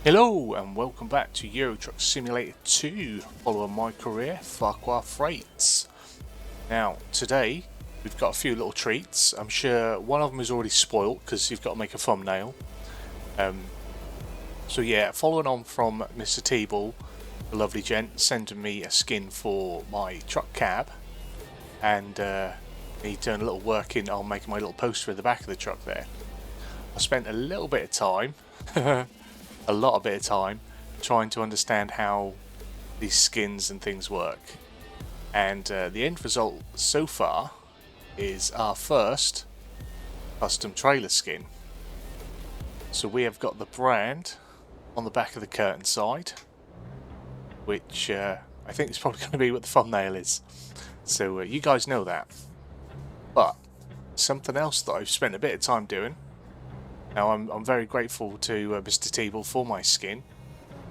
Hello and welcome back to Euro Truck Simulator 2, following my career, Farquar Freights. Now, today we've got a few little treats. I'm sure one of them is already spoilt because you've got to make a thumbnail. So yeah, following on from Mr. T-Ball, the lovely gent, sending me a skin for my truck cab, and he done a little work in on making my little poster in the back of the truck there. I spent a little bit of time a lot of bit of time trying to understand how these skins and things work, and the end result so far is our first custom trailer skin. So we have got the brand on the back of the curtain side, which I think is probably going to be what the thumbnail is, so you guys know that. But something else that I've spent a bit of time doing. Now, I'm very grateful to Mr. T-Ball for my skin,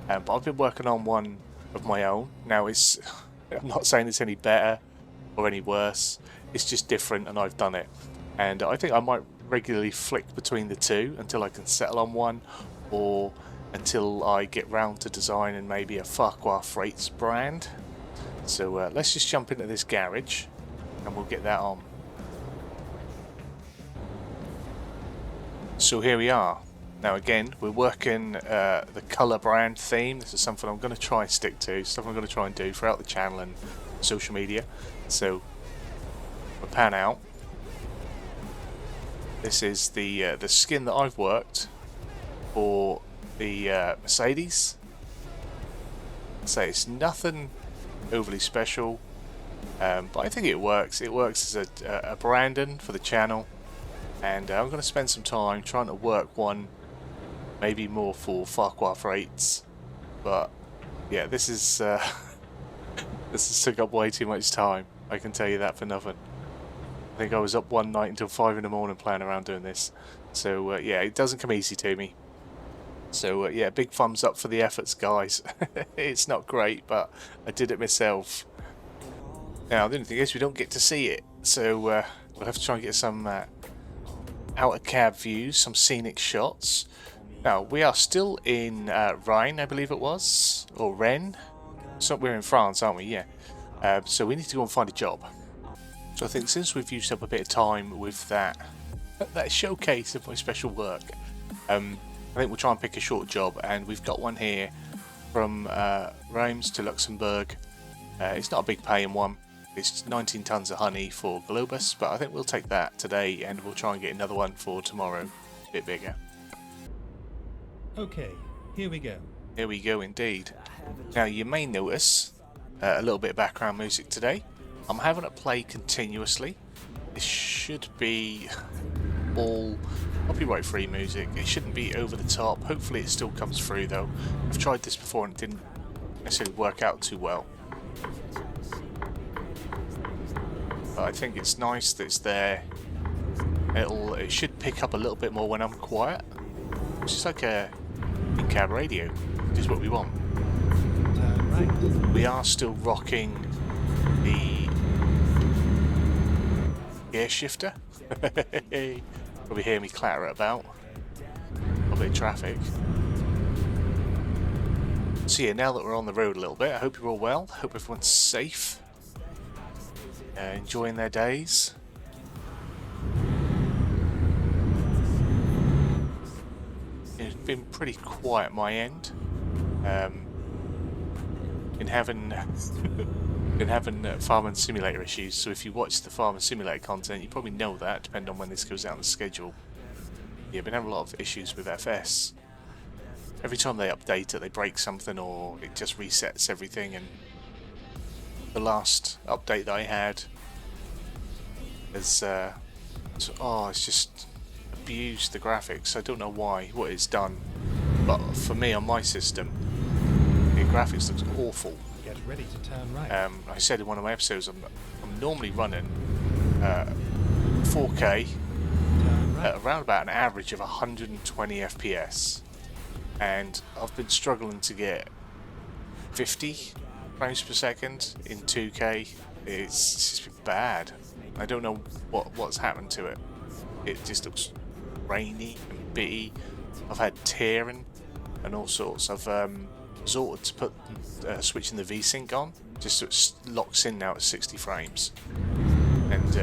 but I've been working on one of my own. Now, I'm not saying it's any better or any worse, it's just different and I've done it. And I think I might regularly flick between the two until I can settle on one, or until I get round to designing maybe a Farquar Freights brand. So let's just jump into this garage and we'll get that on. So here we are. Now again, we're working the colour brand theme. This is something I'm going to try and stick to, something I'm going to try and do throughout the channel and social media. So we'll pan out. This is the skin that I've worked for the Mercedes. So it's nothing overly special, but I think it works. It works as a branding for the channel. And I'm going to spend some time trying to work one, maybe more for Farquar Freights. But yeah, this is this has took up way too much time. I can tell you that for nothing. I think I was up one night until 5 in the morning playing around doing this. So yeah, it doesn't come easy to me. So yeah, big thumbs up for the efforts, guys. It's not great, but I did it myself. Now the only thing is we don't get to see it, so we'll have to try and get some outer cab views, some scenic shots. Now we are still in Rhine, I believe it was, or Rennes. So we're in France, aren't we? Yeah. So we need to go and find a job. So I think since we've used up a bit of time with that showcase of my special work, I think we'll try and pick a short job, and we've got one here from Reims to Luxembourg. It's not a big paying one. It's 19 tons of honey for Globus, but I think we'll take that today and we'll try and get another one for tomorrow, a bit bigger. Okay, here we go. Here we go indeed. Now you may notice a little bit of background music today. I'm having it play continuously. This should be all copyright free music. It shouldn't be over the top. Hopefully it still comes through though. I've tried this before and it didn't necessarily work out too well. I think it's nice that it's there. It should pick up a little bit more when I'm quiet. It's just like a in-cab radio, which is what we want. Right. We are still rocking the gear shifter. Probably hear me clatter it about. A little bit of traffic. So yeah, now that we're on the road a little bit, I hope you're all well. Hope everyone's safe. Enjoying their days. It's been pretty quiet my end. Been having Farming Simulator issues, so if you watch the Farming Simulator content you probably know that, depending on when this goes out on the schedule. Yeah, been having a lot of issues with FS. Every time they update it they break something or it just resets everything, and the last update that I had is it's just abused the graphics. I don't know what it's done, but for me on my system the graphics looks awful. Get ready to turn right. I said in one of my episodes I'm normally running 4K at around about an average of 120 FPS, and I've been struggling to get 50 frames per second in 2K. It's just been bad. I don't know what's happened to it. It just looks rainy and bitty. I've had tearing and all sorts. I've resorted to put switching the VSync on, just so it locks in now at 60 frames. And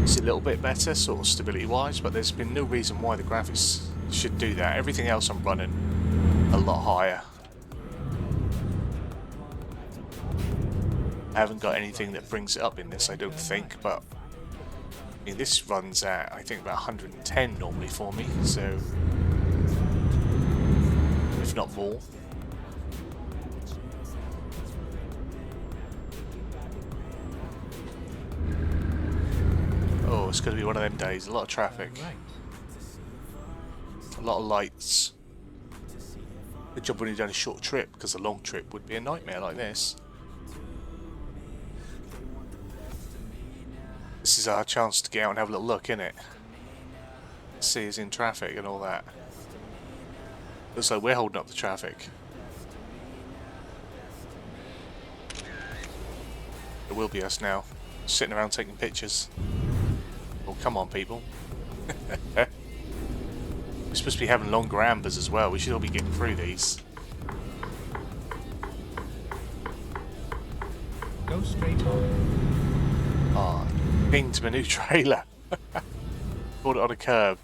it's a little bit better, sort of stability-wise, but there's been no reason why the graphics should do that. Everything else I'm running a lot higher. I haven't got anything that brings it up in this, I don't think, but I mean, this runs at, I think, about 110 normally for me, so if not more. Oh, it's going to be one of them days. A lot of traffic, a lot of lights. Good job when you've done a short trip, because a long trip would be a nightmare like this. This is our chance to get out and have a little look, innit? See us in traffic and all that. Looks like we're holding up the traffic. It will be us now, sitting around taking pictures. Oh, come on, people. We're supposed to be having longer ambers as well. We should all be getting through these. Go straight on. Oh, pinged my new trailer. Caught it on a curb.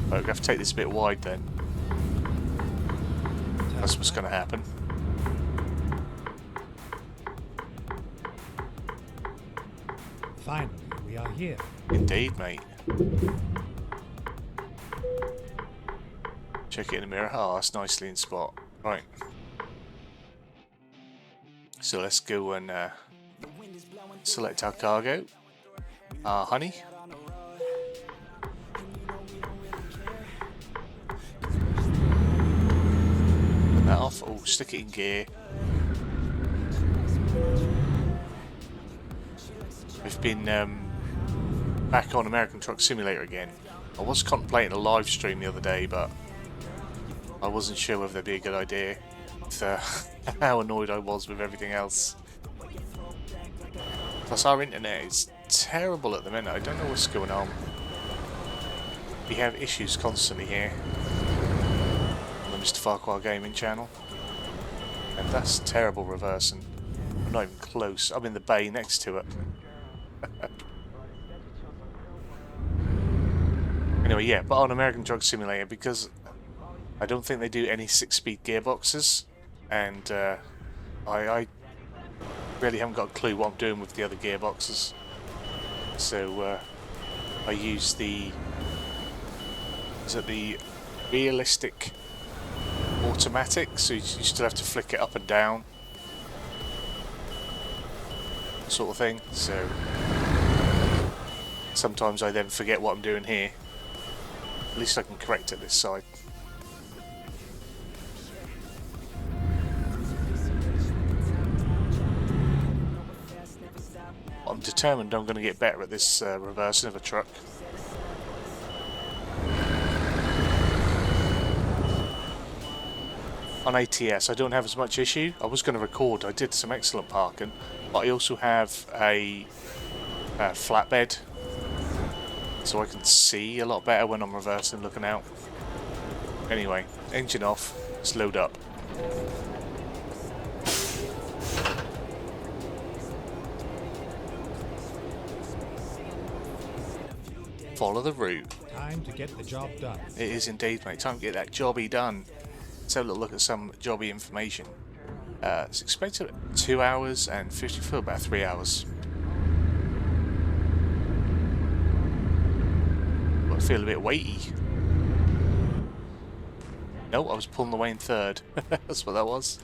Right, we have to take this a bit wide then. That's what's going to happen. Finally, we are here. Indeed, mate. Check it in the mirror. Oh, that's nicely in spot. Right. So let's go and select our cargo. Our honey. Put that off. Oh, stick it in gear. We've been back on American Truck Simulator again. I was contemplating a live stream the other day, but I wasn't sure whether that'd be a good idea with how annoyed I was with everything else. Plus our internet is terrible at the minute. I don't know what's going on. We have issues constantly here on the MrFarquar gaming channel. And that's terrible reversing. I'm not even close. I'm in the bay next to it. Anyway, yeah, but on American Truck Simulator, because I don't think they do any 6-speed gearboxes, and I really haven't got a clue what I'm doing with the other gearboxes. So I use the realistic automatic, so you still have to flick it up and down, sort of thing. So sometimes I then forget what I'm doing here. At least I can correct it this side. I'm determined I'm going to get better at this reversing of a truck. On ATS I don't have as much issue. I was going to record, I did some excellent parking, but I also have a flatbed, so I can see a lot better when I'm reversing looking out. Anyway, engine off, let's load up. Follow the route. Time to get the job done. It is indeed, mate. Time to get that jobby done. Let's have a little look at some jobby information. It's expected 2 hours and 50 for about 3 hours. I feel a bit weighty. No, I was pulling away in third. That's what that was.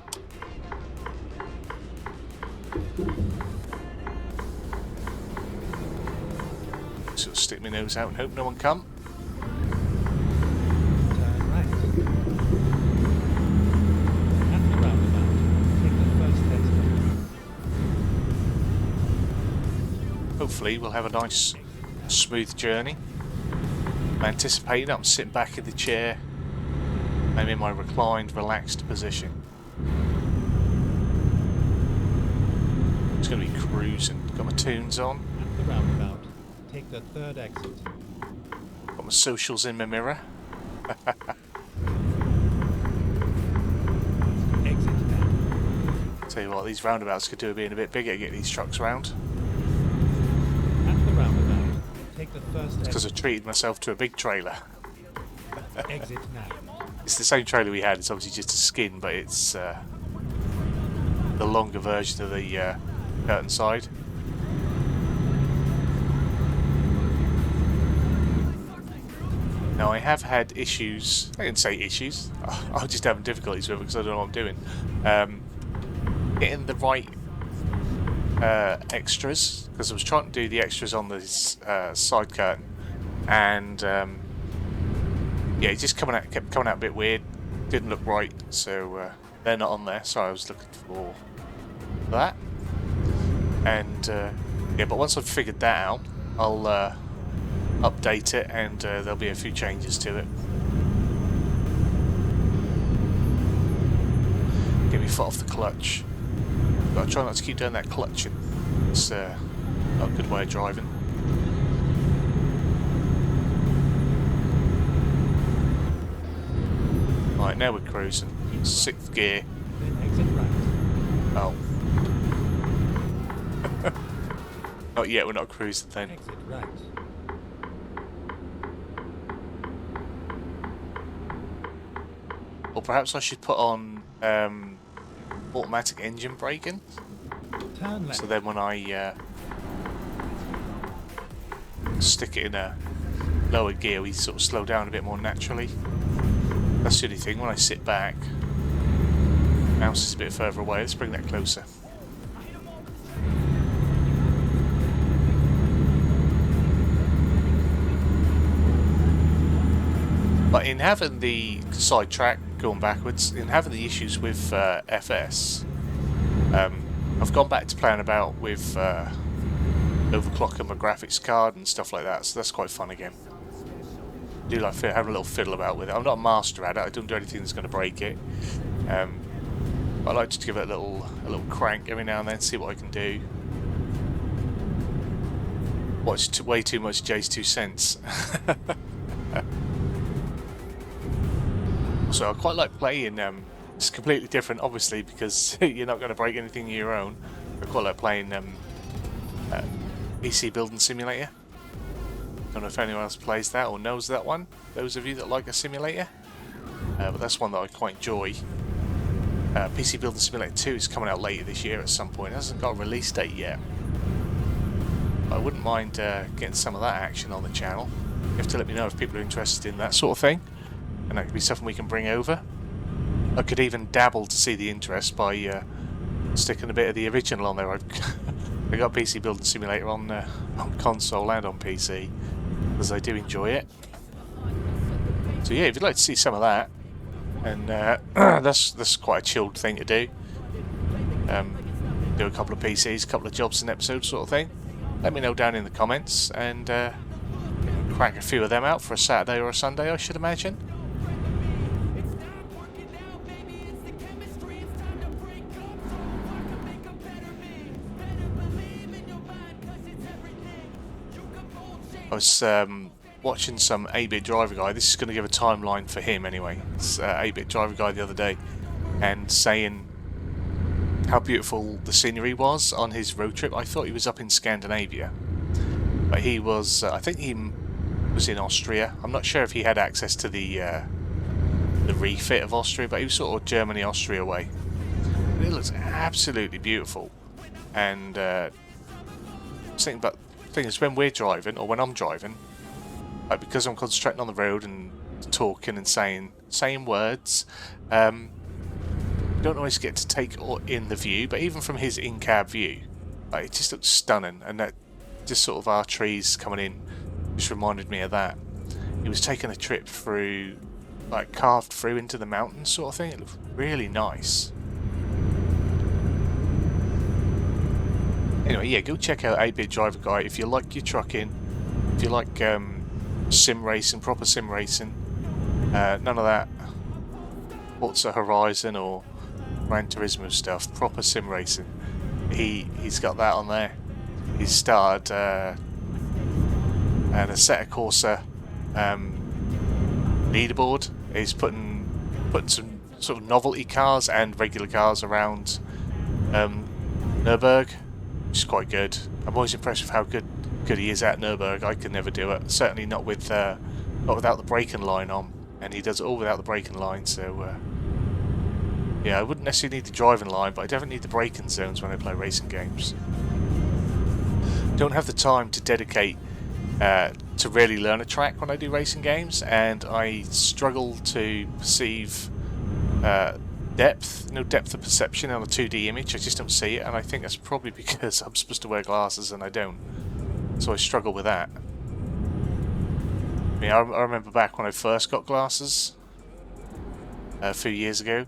Sort of stick my nose out and hope no one come. Turn right. At the roundabout, take the first exit. Hopefully we'll have a nice smooth journey. I'm anticipating I'm sitting back in the chair. I'm in my reclined, relaxed position. It's going to be cruising. Got my tunes on. At the roundabout, take the third exit. Got my socials in my mirror. Tell you what, these roundabouts could do with being a bit bigger to get these trucks round. At the roundabout, take the first Because I exit. treated myself to a big trailer. Exit now. It's the same trailer we had. It's obviously just a skin, but it's the longer version of the curtain side. Now I have had issues. I didn't say issues. I'm just having difficulties with it because I don't know what I'm doing. Getting the right extras, because I was trying to do the extras on this side curtain, and yeah, it just kept coming out a bit weird. Didn't look right, so they're not on there. So I was looking for that, and yeah. But once I've figured that out, I'll update it, and there'll be a few changes to it. Get me foot off the clutch. But I try not to keep doing that clutching. It's not a good way of driving. Right, now we're cruising. 6th gear. Then exit right. Oh. Not yet, we're not cruising then. Exit right. Or perhaps I should put on automatic engine braking. Turn left. So then when I stick it in a lower gear, we sort of slow down a bit more naturally. That's the only thing. When I sit back, mouse is a bit further away. Let's bring that closer. But in having the side track going backwards, in having the issues with FS, I've gone back to playing about with overclocking my graphics card and stuff like that, so that's quite fun again. I do like having a little fiddle about with it. I'm not a master at it. I don't do anything that's going to break it. But I like to give it a little crank every now and then, see what I can do. Watch way too much Jay's 2 cents. So I quite like playing. It's completely different, obviously, because you're not going to break anything of your own. I quite like playing PC Building Simulator. Don't know if anyone else plays that or knows that one. Those of you that like a simulator, but that's one that I quite enjoy. PC Building Simulator 2 is coming out later this year at some point. It hasn't got a release date yet. But I wouldn't mind getting some of that action on the channel. You have to let me know if people are interested in that sort of thing, and that could be something we can bring over. I could even dabble to see the interest by sticking a bit of the original on there. I got PC Building Simulator on console and on PC, because I do enjoy it. So yeah, if you'd like to see some of that, and that's quite a chilled thing to do. Do a couple of PCs, a couple of jobs an episode sort of thing. Let me know down in the comments, and crack a few of them out for a Saturday or a Sunday, I should imagine. I was watching some 8-Bit Driver Guy. This is going to give a timeline for him anyway. It's 8-Bit Driver Guy the other day, and saying how beautiful the scenery was on his road trip. I thought he was up in Scandinavia, but he was, I think he was in Austria. I'm not sure if he had access to the refit of Austria, but he was sort of Germany, Austria way. It looks absolutely beautiful, and I was thinking about the thing is, when we're driving, or when I'm driving, like, because I'm concentrating on the road and talking and saying words, don't always get to take in the view. But even from his in-cab view, like, it just looks stunning, and that just sort of our trees coming in just reminded me of that. He was taking a trip through, like, carved through into the mountains sort of thing. It looked really nice. Anyway, yeah, go check out 8-Bit Driver Guy if you like your trucking, if you like sim racing, proper sim racing. None of that Forza Horizon or Gran Turismo stuff, proper sim racing. He's got that on there. He's started and a set of Corsair leaderboard. He's putting some sort of novelty cars and regular cars around Nürburg, which is quite good. I'm always impressed with how good he is at Nürburg. I could never do it. Certainly not with not without the braking line on, and he does it all without the braking line. So yeah, I wouldn't necessarily need the driving line, but I definitely need the braking zones when I play racing games. Don't have the time to dedicate to really learn a track when I do racing games, and I struggle to perceive depth of perception on a 2D image. I just don't see it, and I think that's probably because I'm supposed to wear glasses and I don't, so I struggle with that. I mean, I remember back when I first got glasses a few years ago,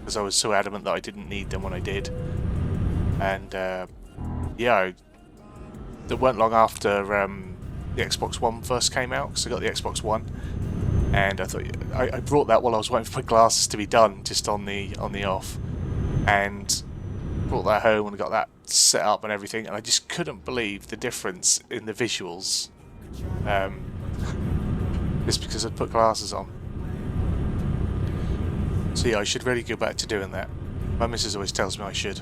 because I was so adamant that I didn't need them when I did, and yeah, it weren't long after the Xbox One first came out, because I got the Xbox One, and I thought I brought that while I was waiting for my glasses to be done, just on the off, and brought that home and got that set up and everything, and I just couldn't believe the difference in the visuals, just because I'd put glasses on. So yeah, I should really go back to doing that. My missus always tells me I should.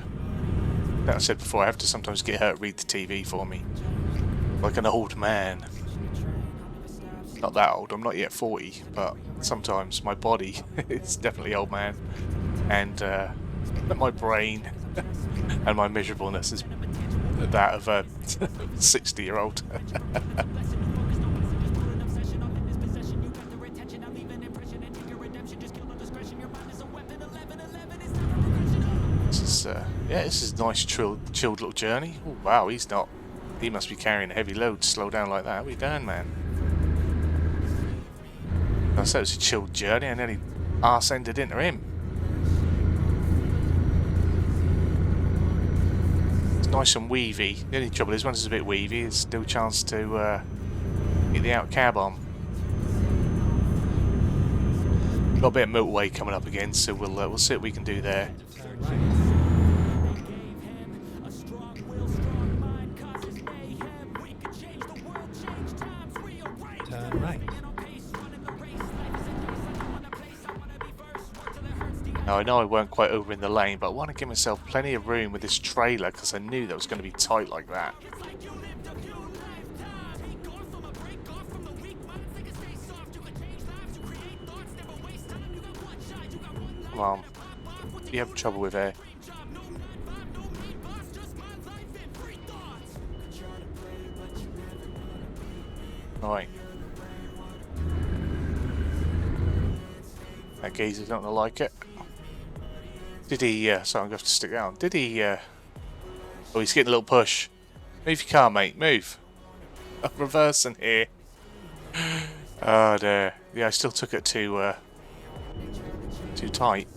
Like I said before, I have to sometimes get her to read the TV for me, like an old man. Not that old, I'm not yet 40, but sometimes my body is definitely old man, and my brain and my miserableness is that of a 60-year-old. Yeah, this is a nice chilled little journey. Oh wow, he must be carrying a heavy load to slow down like that. What are you doing, man? I said it was a chilled journey, and then he arse-ended into him. It's nice and weavy. The only trouble is, when it's a bit weavy, there's no chance to get the out cab on. Got a bit of motorway coming up again, so we'll see what we can do there. Turn right. Now I know I weren't quite over in the lane, but I want to give myself plenty of room with this trailer, because I knew that was going to be tight like that. Come on. You have trouble with air. Alright. That geezer's not going to like it. Did he, sorry, I'm going to have to stick down. Did he, oh, he's getting a little push. Move your car, mate, move. I'm reversing here. Oh, dear. Yeah, I still took it too tight.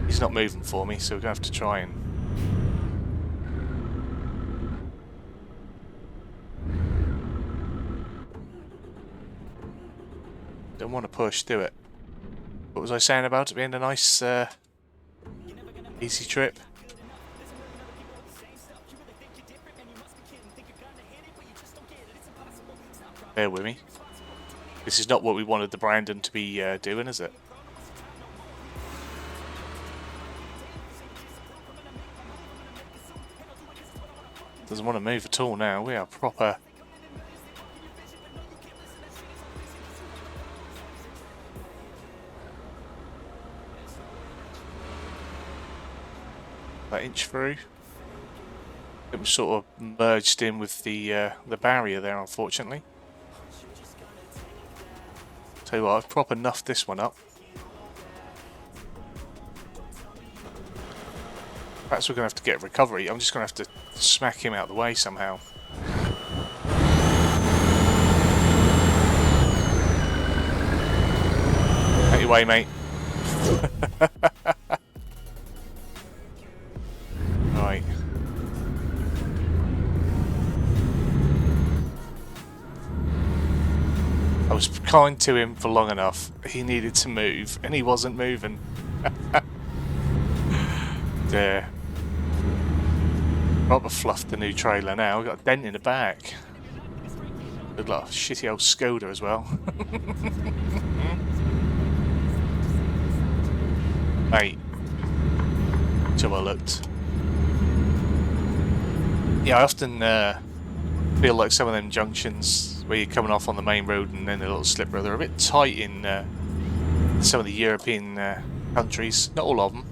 He's not moving for me, so we're going to have to try and... Don't want to push, do it. What was I saying about it being a nice, easy trip? Bear with me. This is not what we wanted the Brandon to be doing, is it? Doesn't want to move at all now. We are proper... That inch through. It was sort of merged in with the barrier there, unfortunately. Tell you what, I've proper nuffed this one up. Perhaps we're going to have to get a recovery. I'm just going to have to smack him out of the way somehow. Out your way, mate. Right. I was kind to him for long enough. He needed to move, and he wasn't moving. There. Proper fluffed the new trailer now. We've got a dent in the back. Good luck. Shitty old Skoda as well. Mate. So I looked. Yeah, I often feel like some of them junctions where you're coming off on the main road and then a little slip road, they're a bit tight in some of the European countries. Not all of them.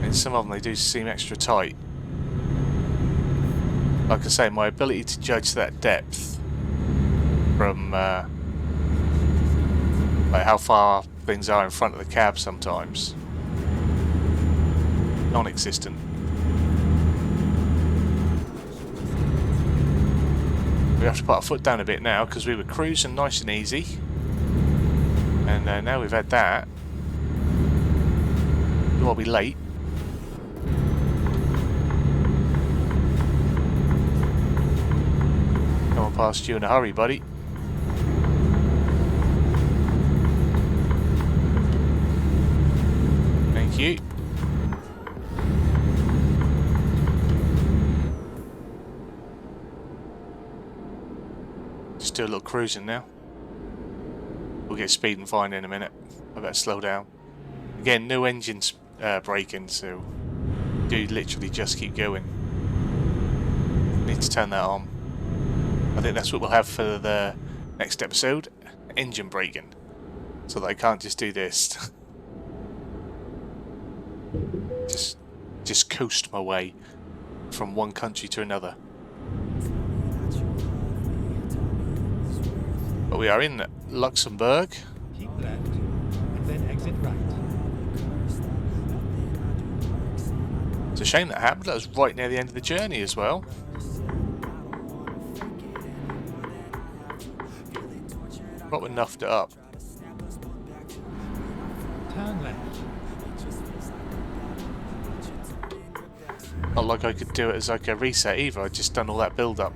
And some of them they do seem extra tight. Like I say, my ability to judge that depth from like how far things are in front of the cab sometimes, non-existent. We have to put our foot down a bit now because we were cruising nice and easy, and now we've had that. We'll be late. Come on past you in a hurry, buddy. Thank you. Just do a little cruising now. We'll get speed and fine in a minute. I better slow down. Again, no engines braking, so do literally just keep going. Need to turn that on. I think that's what we'll have for the next episode. Engine braking. So that I can't just do this. just coast my way from one country to another. But we are in Luxembourg. Keep left and then exit right. It's a shame that happened. That was right near the end of the journey as well. Probably nuffed it up. Turn left. Not like I could do it as like a reset either. I'd just done all that build up,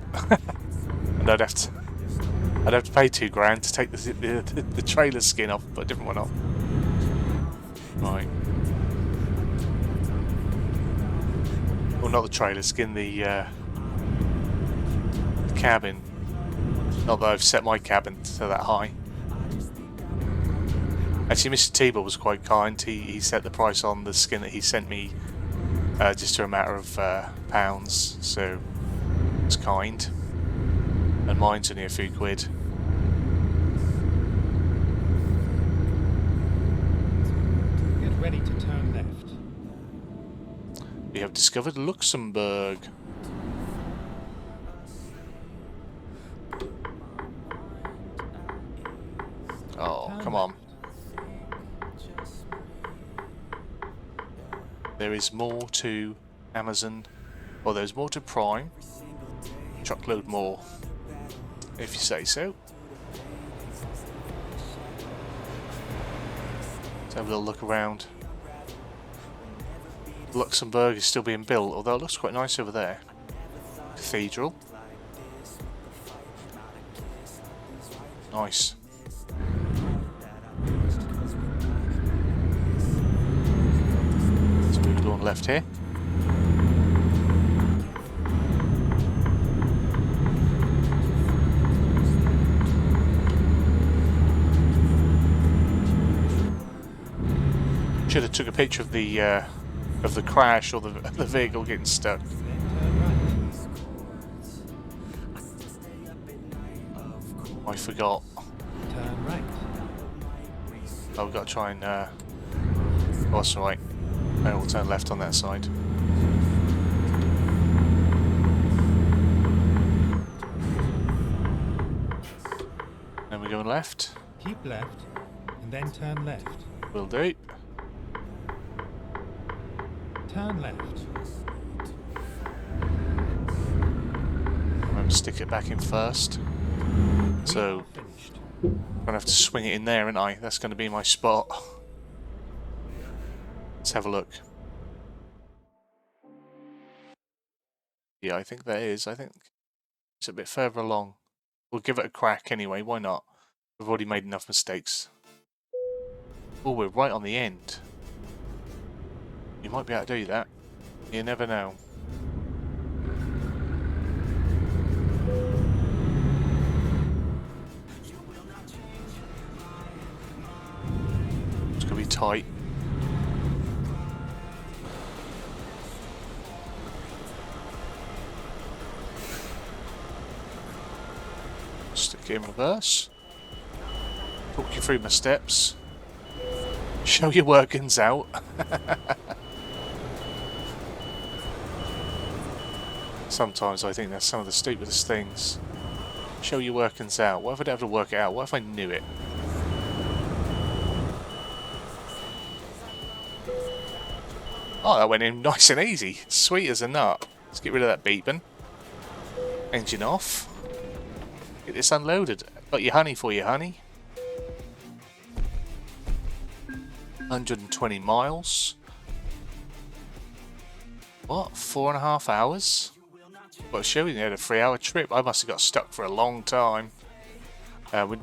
and I'd have to pay £2,000 to take the trailer skin off, but a different one off. Right. Well, not the trailer skin, the cabin. Not that I've set my cabin to that high. Actually, Mr. T-Ball was quite kind. He set the price on the skin that he sent me just to a matter of pounds, so it's kind. And mine's only a few quid. Get ready to turn left. We have discovered Luxembourg. Oh, come on. There is more to Amazon, or there's more to Prime. Truckload more, if you say so. Let's have a little look around. Luxembourg is still being built, although it looks quite nice over there. Cathedral. Nice. On left here. Should have took a picture of the crash or the vehicle getting stuck. I forgot. Turn right. Oh, we've got to try and. Oh, that's right. I will turn left on that side. Then we're going left. Keep left and then turn left. Will do. Turn left. I'm going to stick it back in first. So, I'm going to have to swing it in there, aren't I? That's going to be my spot. Let's have a look. Yeah, I think that is. I think it's a bit further along. We'll give it a crack anyway, why not? We've already made enough mistakes. Oh, we're right on the end. You might be able to do that. You never know. It's going to be tight. Stick it in reverse. Talk you through my steps. Show your workings out. Sometimes I think that's some of the stupidest things. Show your workings out. What if I don't have to work it out? What if I knew it? Oh, that went in nice and easy. Sweet as a nut. Let's get rid of that beeping. Engine off. Get this unloaded. Got your honey for you, honey. 120 miles. What? 4.5 hours? Well, showing you had a 3-hour trip. I must have got stuck for a long time. We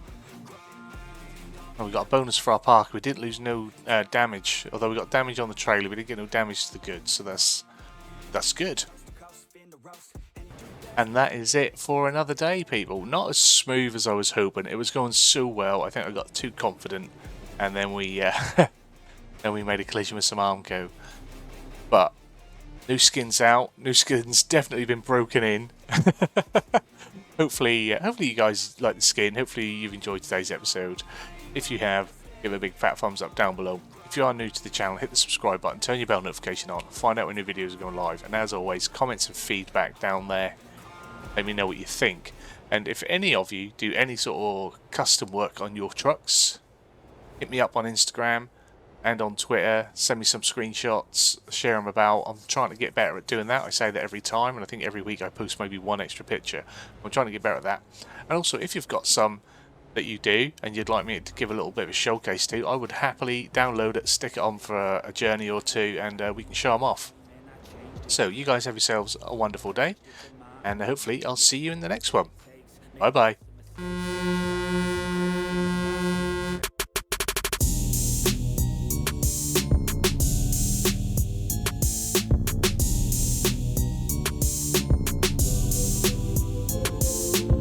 got a bonus for our park. We didn't lose no damage. Although we got damage on the trailer, we didn't get no damage to the goods. So that's good. And that is it for another day, people. Not as smooth as I was hoping. It was going so well. I think I got too confident, and then we then we made a collision with some Armco. But new skins out. New skins definitely been broken in. Hopefully you guys like the skin. Hopefully you've enjoyed today's episode. If you have, give a big fat thumbs up down below. If you are new to the channel, hit the subscribe button, turn your bell notification on, find out when new videos are going live. And as always, comments and feedback down there. Let me know what you think. And if any of you do any sort of custom work on your trucks, hit me up on Instagram and on Twitter. Send me some screenshots, share them about. I'm trying to get better at doing that. I say that every time, and I think every week I post maybe one extra picture. I'm trying to get better at that. And also, if you've got some that you do and you'd like me to give a little bit of a showcase to, I would happily download it, stick it on for a journey or two, and we can show them off. So you guys have yourselves a wonderful day, and hopefully I'll see you in the next one. Bye bye.